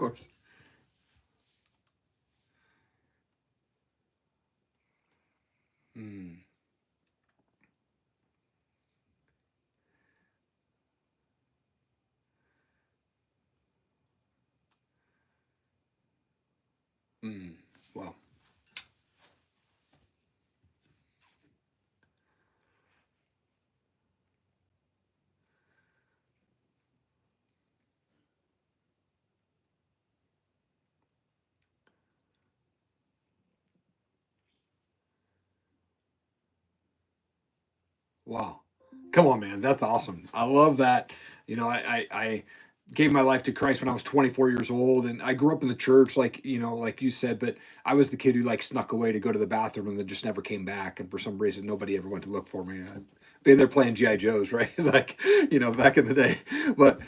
course. Mm, mm, wow. Wow. Come on, man. That's awesome. I love that. I gave my life to Christ when I was 24 years old, and I grew up in the church, like you said, but I was the kid who like snuck away to go to the bathroom and then just never came back. And for some reason, nobody ever went to look for me. I'd been there playing GI Joes, right? Like, back in the day. But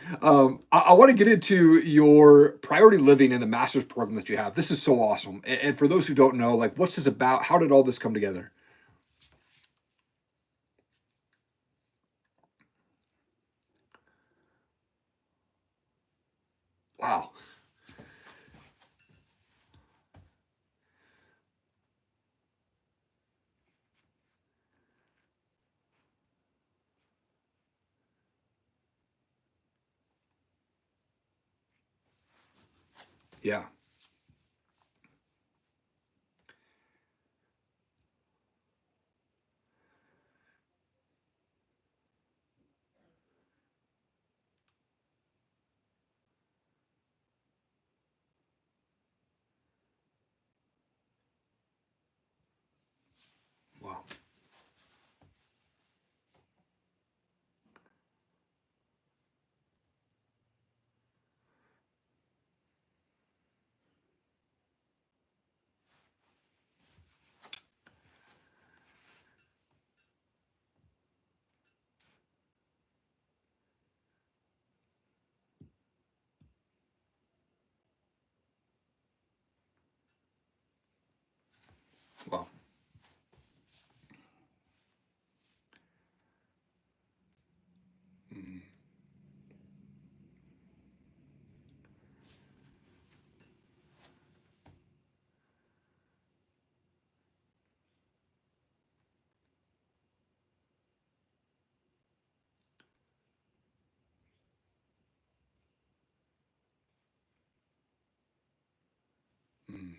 I want to get into your priority living and the master's program that you have. This is so awesome. And for those who don't know, like, what's this about? How did all this come together? Wow. Yeah. Wow. Wow. Mm, mm,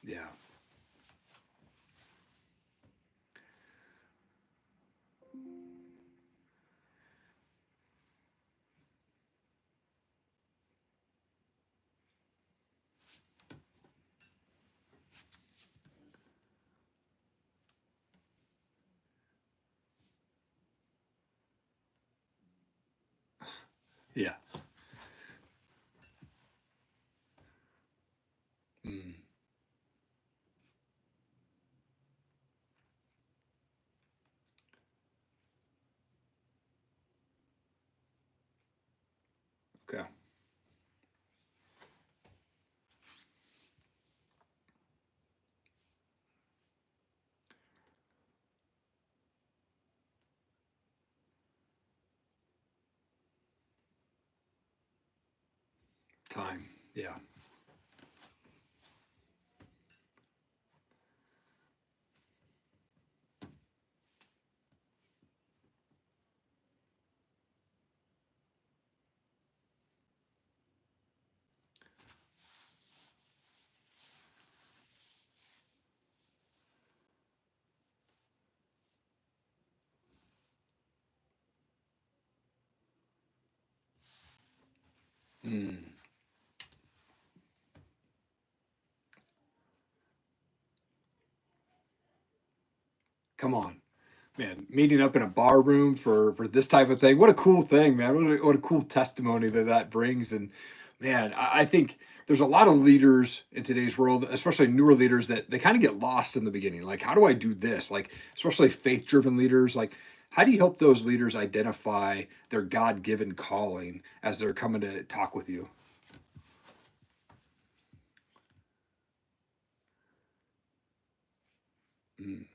yeah. Yeah. Mm, okay. Time. Yeah. Mm, come on, man. Meeting up in a bar room for this type of thing. What a cool thing, man. What a cool testimony that brings. And man, I think there's a lot of leaders in today's world, especially newer leaders, that they kind of get lost in the beginning. Like, how do I do this? Like, especially faith driven leaders. Like, how do you help those leaders identify their God given calling as they're coming to talk with you? Mm.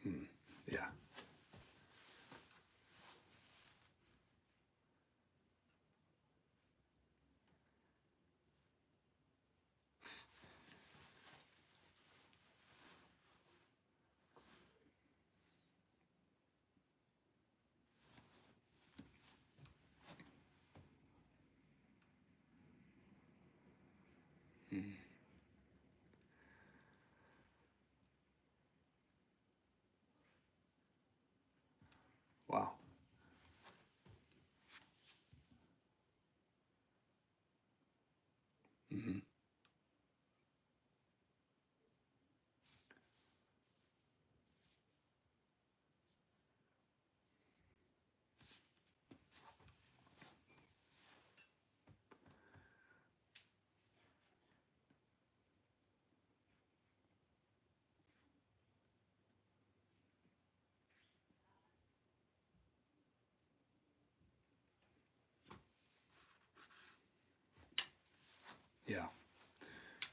Mm. Yeah. Mm. Wow. Hmm. Yeah.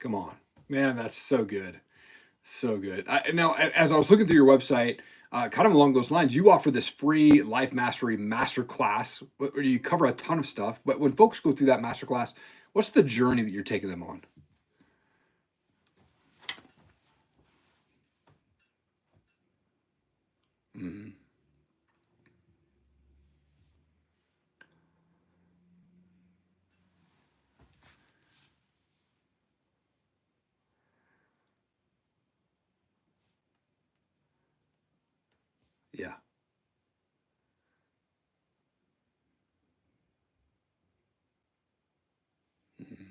Come on, man. That's so good. So good. Now, as I was looking through your website, kind of along those lines, you offer this free life mastery masterclass where you cover a ton of stuff. But when folks go through that masterclass, what's the journey that you're taking them on? Hmm. Yeah. Hmm.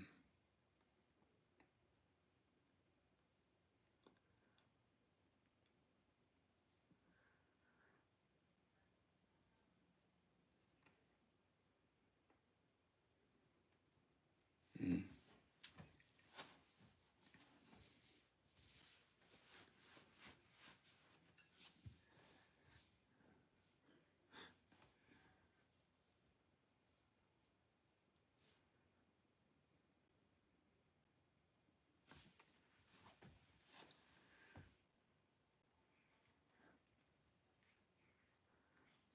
Hmm.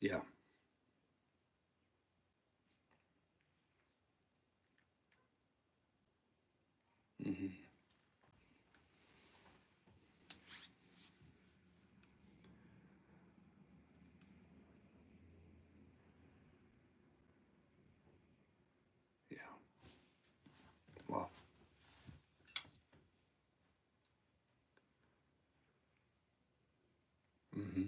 Yeah. Hmm. Yeah. Wow. Hmm.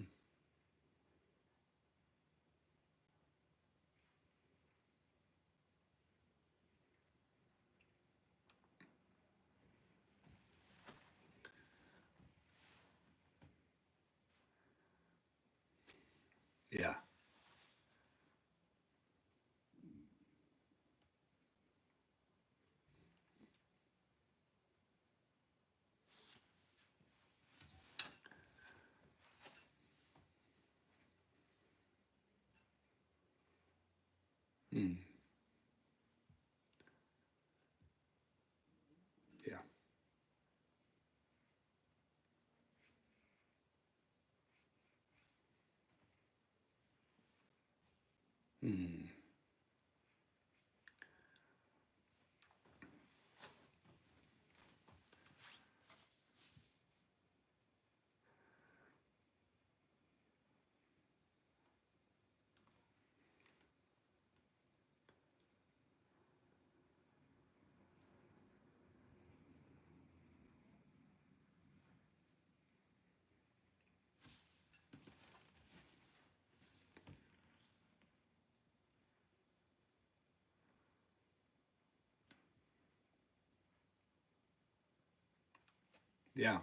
Yeah. Mm. Yeah. Mm. Yeah.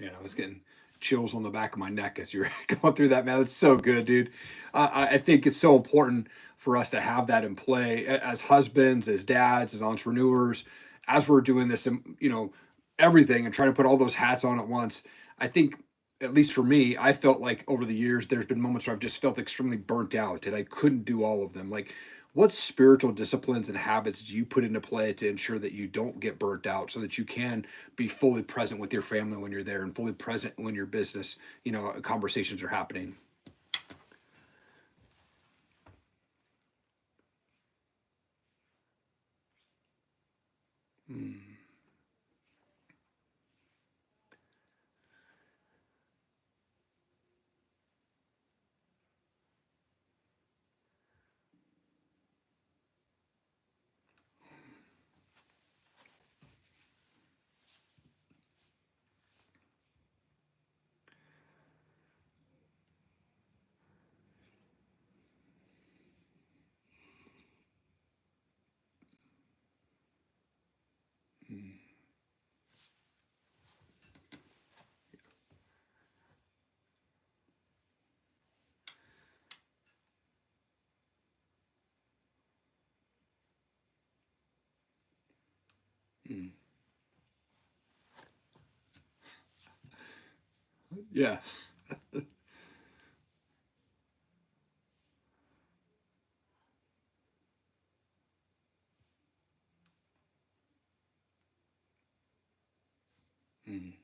Man, I was getting chills on the back of my neck as you're going through that, man. That's so good, dude. I think it's so important for us to have that in play as husbands, as dads, as entrepreneurs, as we're doing this, everything and trying to put all those hats on at once. I think, at least for me, I felt like over the years, there's been moments where I've just felt extremely burnt out and I couldn't do all of them. Like, what spiritual disciplines and habits do you put into play to ensure that you don't get burnt out so that you can be fully present with your family when you're there and fully present when your business, conversations are happening? Mm, mm, mm. Yeah. Mm,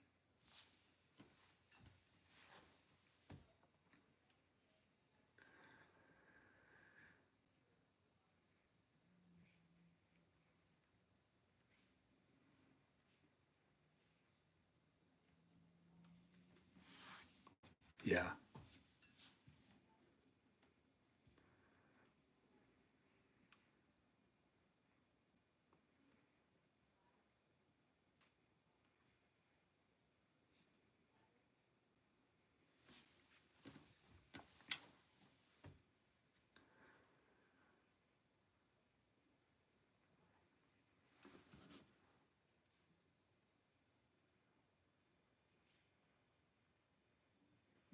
yeah.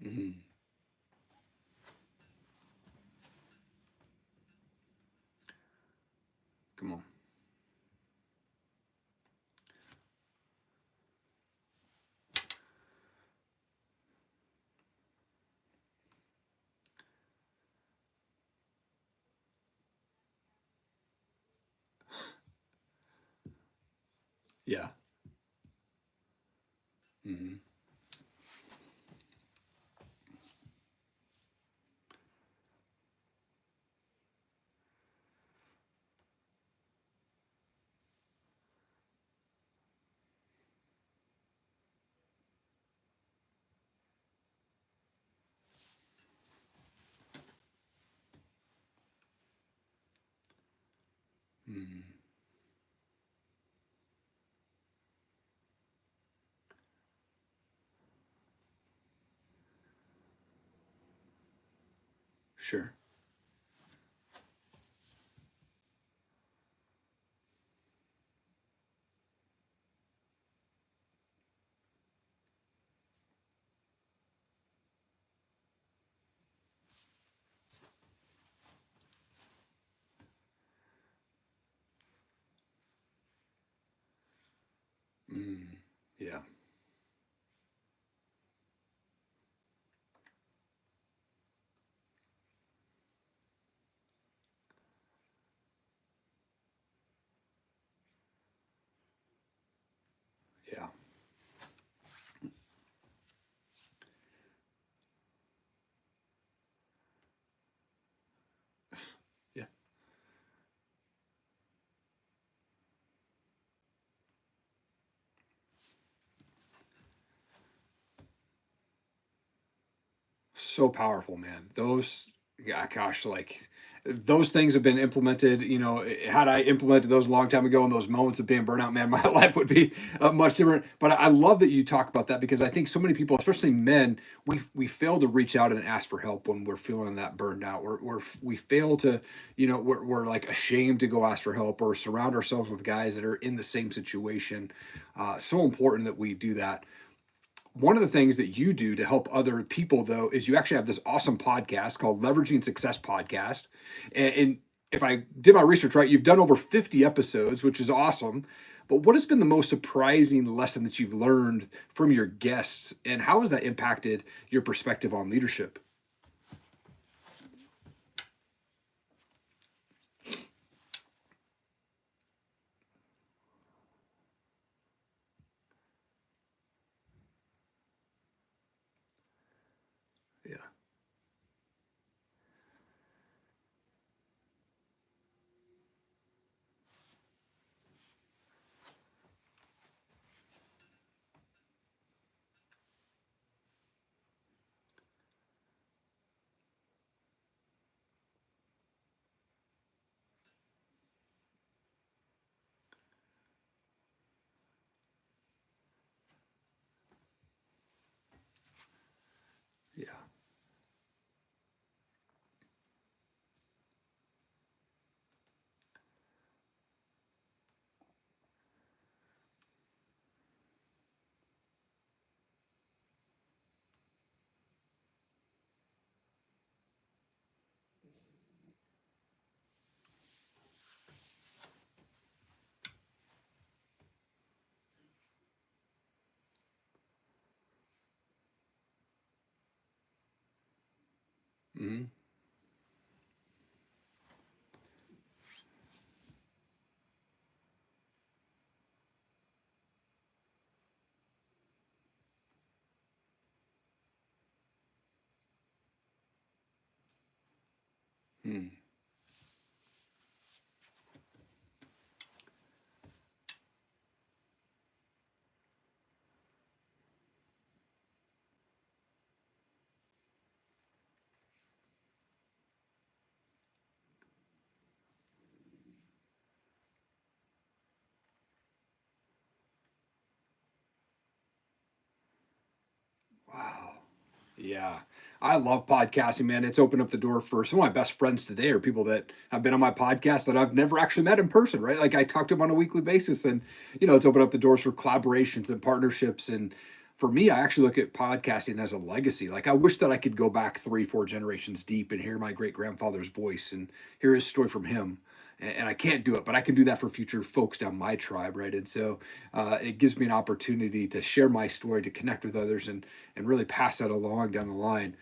Mm, come on. Yeah. Mm, mm, sure. Mm, yeah. Yeah. Yeah. So powerful, man. Those, yeah, gosh, like those things have been implemented. Had I implemented those a long time ago, and those moments of being burnout, man, my life would be much different. But I love that you talk about that because I think so many people, especially men, we fail to reach out and ask for help when we're feeling that burned out. We fail to, we're like ashamed to go ask for help or surround ourselves with guys that are in the same situation. So important that we do that. one of the things that you do to help other people, though, is you actually have this awesome podcast called Leveraging Success Podcast. And if I did my research right, you've done over 50 episodes, which is awesome. But what has been the most surprising lesson that you've learned from your guests, and how has that impacted your perspective on leadership? Yeah. Yeah. Hmm. Hmm. Wow. Yeah. I love podcasting, man. It's opened up the door for some of my best friends today are people that have been on my podcast that I've never actually met in person, right? Like I talk to them on a weekly basis, and it's opened up the doors for collaborations and partnerships. And for me, I actually look at podcasting as a legacy. Like I wish that I could go back 3, 4 generations deep and hear my great grandfather's voice and hear his story from him. And I can't do it, but I can do that for future folks down my tribe, right? And so it gives me an opportunity to share my story, to connect with others, and really pass that along down the line.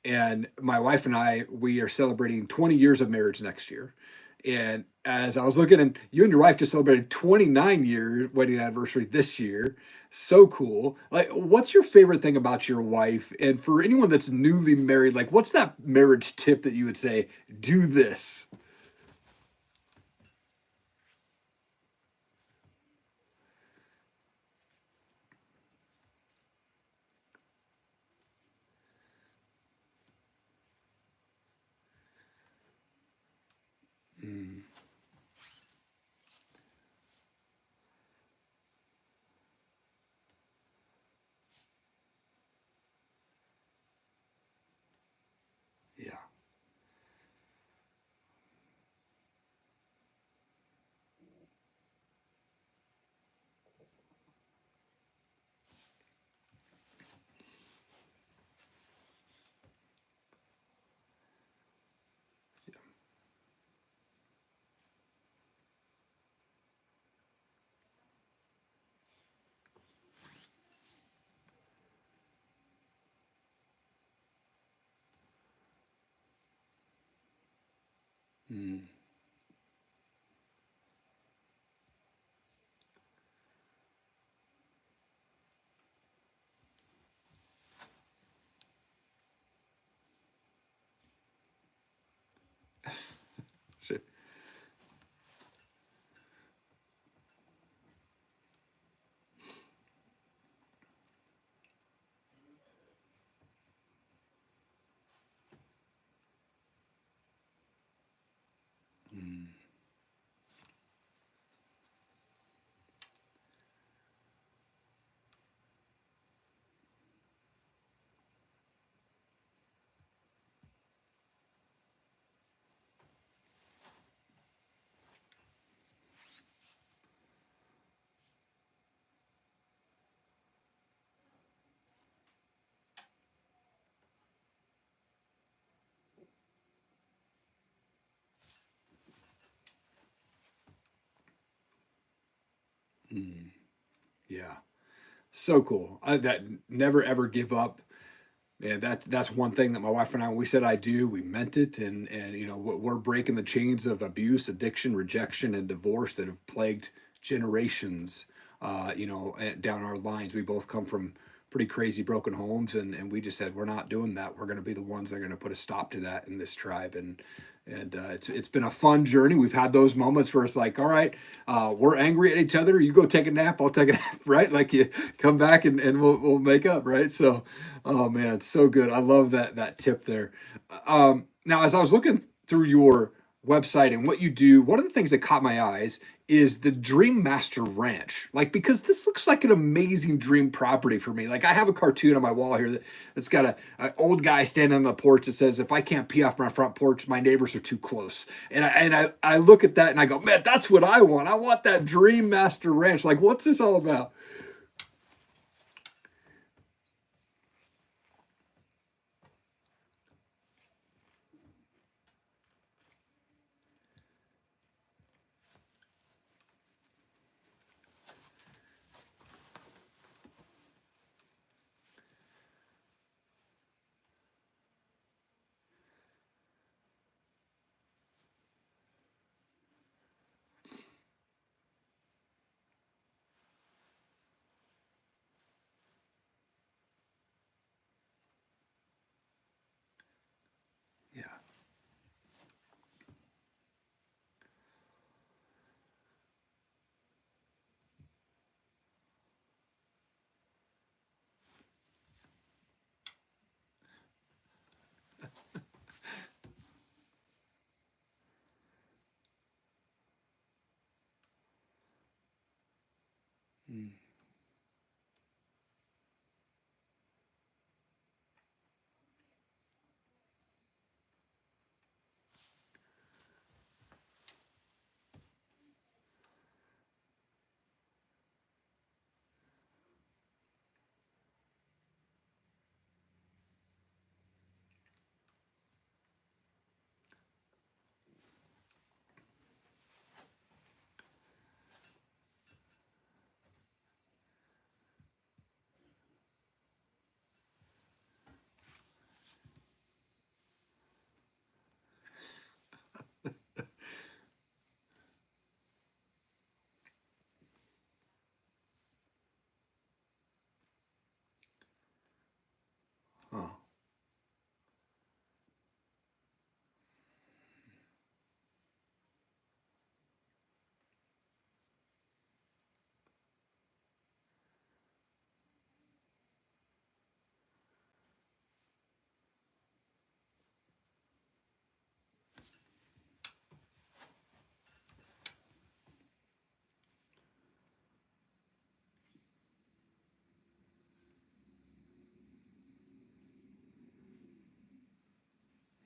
And my wife and I, we are celebrating 20 years of marriage next year. And as I was looking, and you and your wife just celebrated 29-year wedding anniversary this year. So cool. Like, what's your favorite thing about your wife? And for anyone that's newly married, like, what's that marriage tip that you would say, do this? Mm, yeah. Mm, shit. Mm, yeah. So cool. That never ever give up. Yeah, that's one thing that my wife and I, when we said I do, we meant it, and you know we're breaking the chains of abuse, addiction, rejection, and divorce that have plagued generations. Down our lines, we both come from pretty crazy broken homes, and we just said we're not doing that. We're going to be the ones that are going to put a stop to that in this tribe, and it's been a fun journey. We've had those moments where it's like, all right, we're angry at each other. You go take a nap, I'll take a nap, right? Like you come back and we'll make up, right? So, oh man, so good. I love that tip there. Now, as I was looking through your website and what you do, one of the things that caught my eyes is the Dream Master Ranch. Like, because this looks like an amazing dream property for me. Like, I have a cartoon on my wall here that's got a old guy standing on the porch that says, "If I can't pee off my front porch, my neighbors are too close." And I look at that and I go, man, that's what I want. I want that Dream Master Ranch. Like, what's this all about? Yeah. Mm, oh.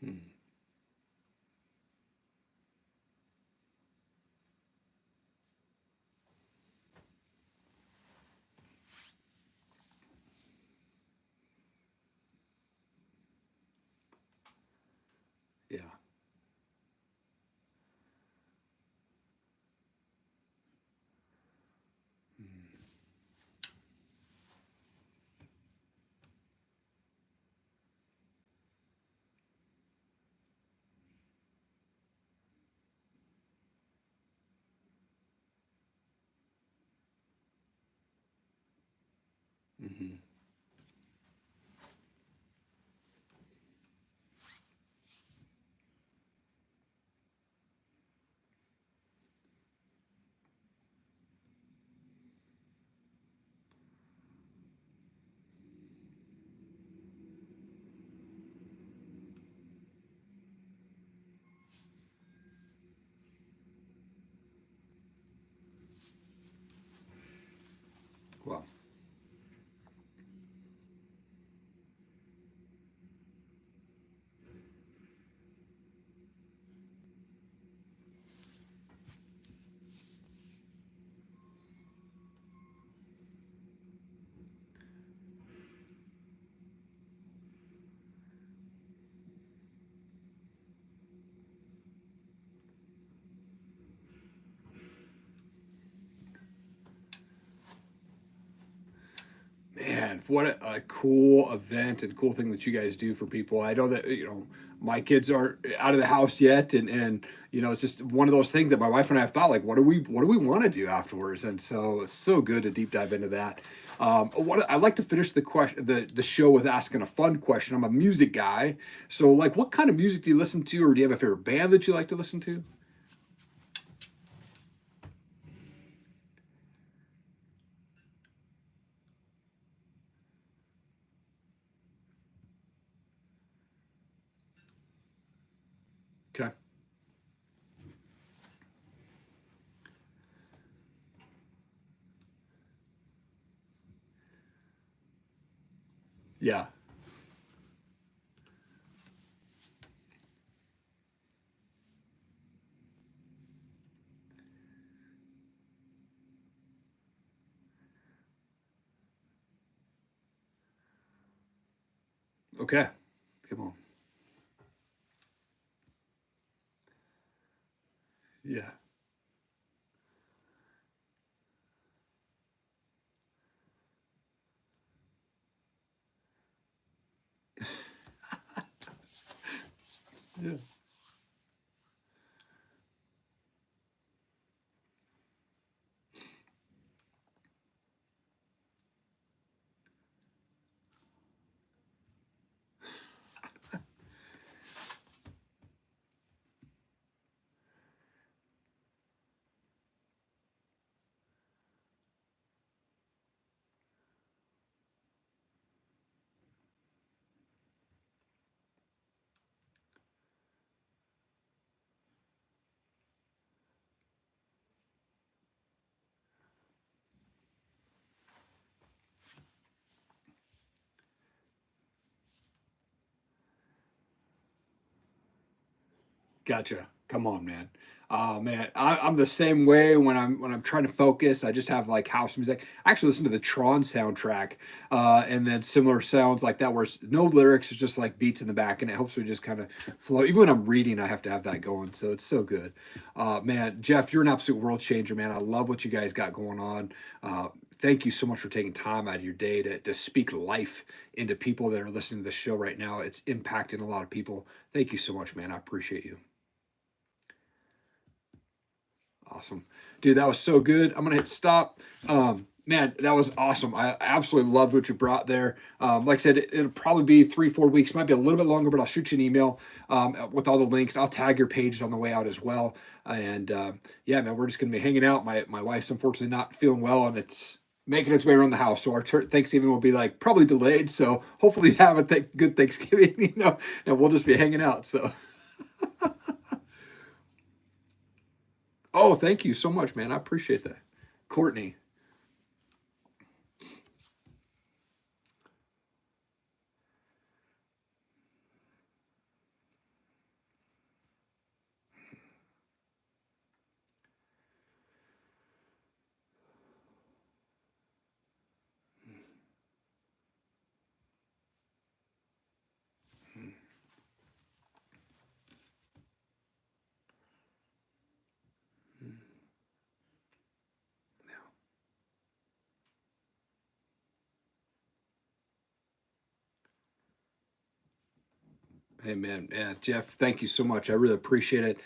Mm, yeah. Mm, mhm. Well, what a cool event and cool thing that you guys do for people. I know that, my kids aren't out of the house yet, and it's just one of those things that my wife and I have thought, like, what do we want to do afterwards? And so it's so good to deep dive into that. What I like to finish the show with asking a fun question. I'm a music guy, so like, what kind of music do you listen to, or do you have a favorite band that you like to listen to? Okay. Yeah. Okay. Come on. Yeah. Yeah. Gotcha. Come on, man. Man, I'm the same way when I'm trying to focus. I just have like house music. I actually listen to the Tron soundtrack, and then similar sounds like that, where it's no lyrics, it's just like beats in the back, and it helps me just kind of flow. Even when I'm reading, I have to have that going, so it's so good. Man, Jeff, you're an absolute world changer, man. I love what you guys got going on. Thank you so much for taking time out of your day to speak life into people that are listening to this show right now. It's impacting a lot of people. Thank you so much, man. I appreciate you. Awesome. Dude, that was so good. I'm gonna hit stop. Man, that was awesome. I absolutely loved what you brought there. Like I said, it'll probably be 3, 4 weeks, might be a little bit longer, but I'll shoot you an email with all the links. I'll tag your page on the way out as well. And yeah, man, we're just gonna be hanging out. My wife's unfortunately not feeling well, and it's making its way around the house. So our Thanksgiving will be like probably delayed. So hopefully you have a good Thanksgiving, and we'll just be hanging out. So, oh, thank you so much, man. I appreciate that. Courtney. Hey man, yeah, Jeff, thank you so much. I really appreciate it.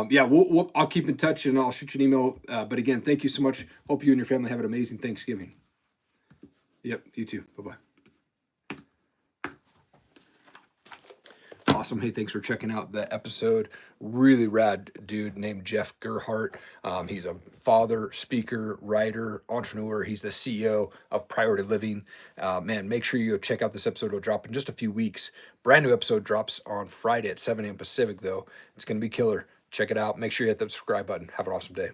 Yeah, I'll keep in touch and I'll shoot you an email. But again, thank you so much. Hope you and your family have an amazing Thanksgiving. Yep, you too. Bye bye. Awesome. Hey, thanks for checking out the episode. Really rad dude named Jeff Gerhart. He's a father, speaker, writer, entrepreneur. He's the CEO of Priority Living. Man, make sure you go check out this episode. It'll drop in just a few weeks. Brand new episode drops on Friday at 7 a.m. Pacific, though. It's going to be killer. Check it out. Make sure you hit the subscribe button. Have an awesome day.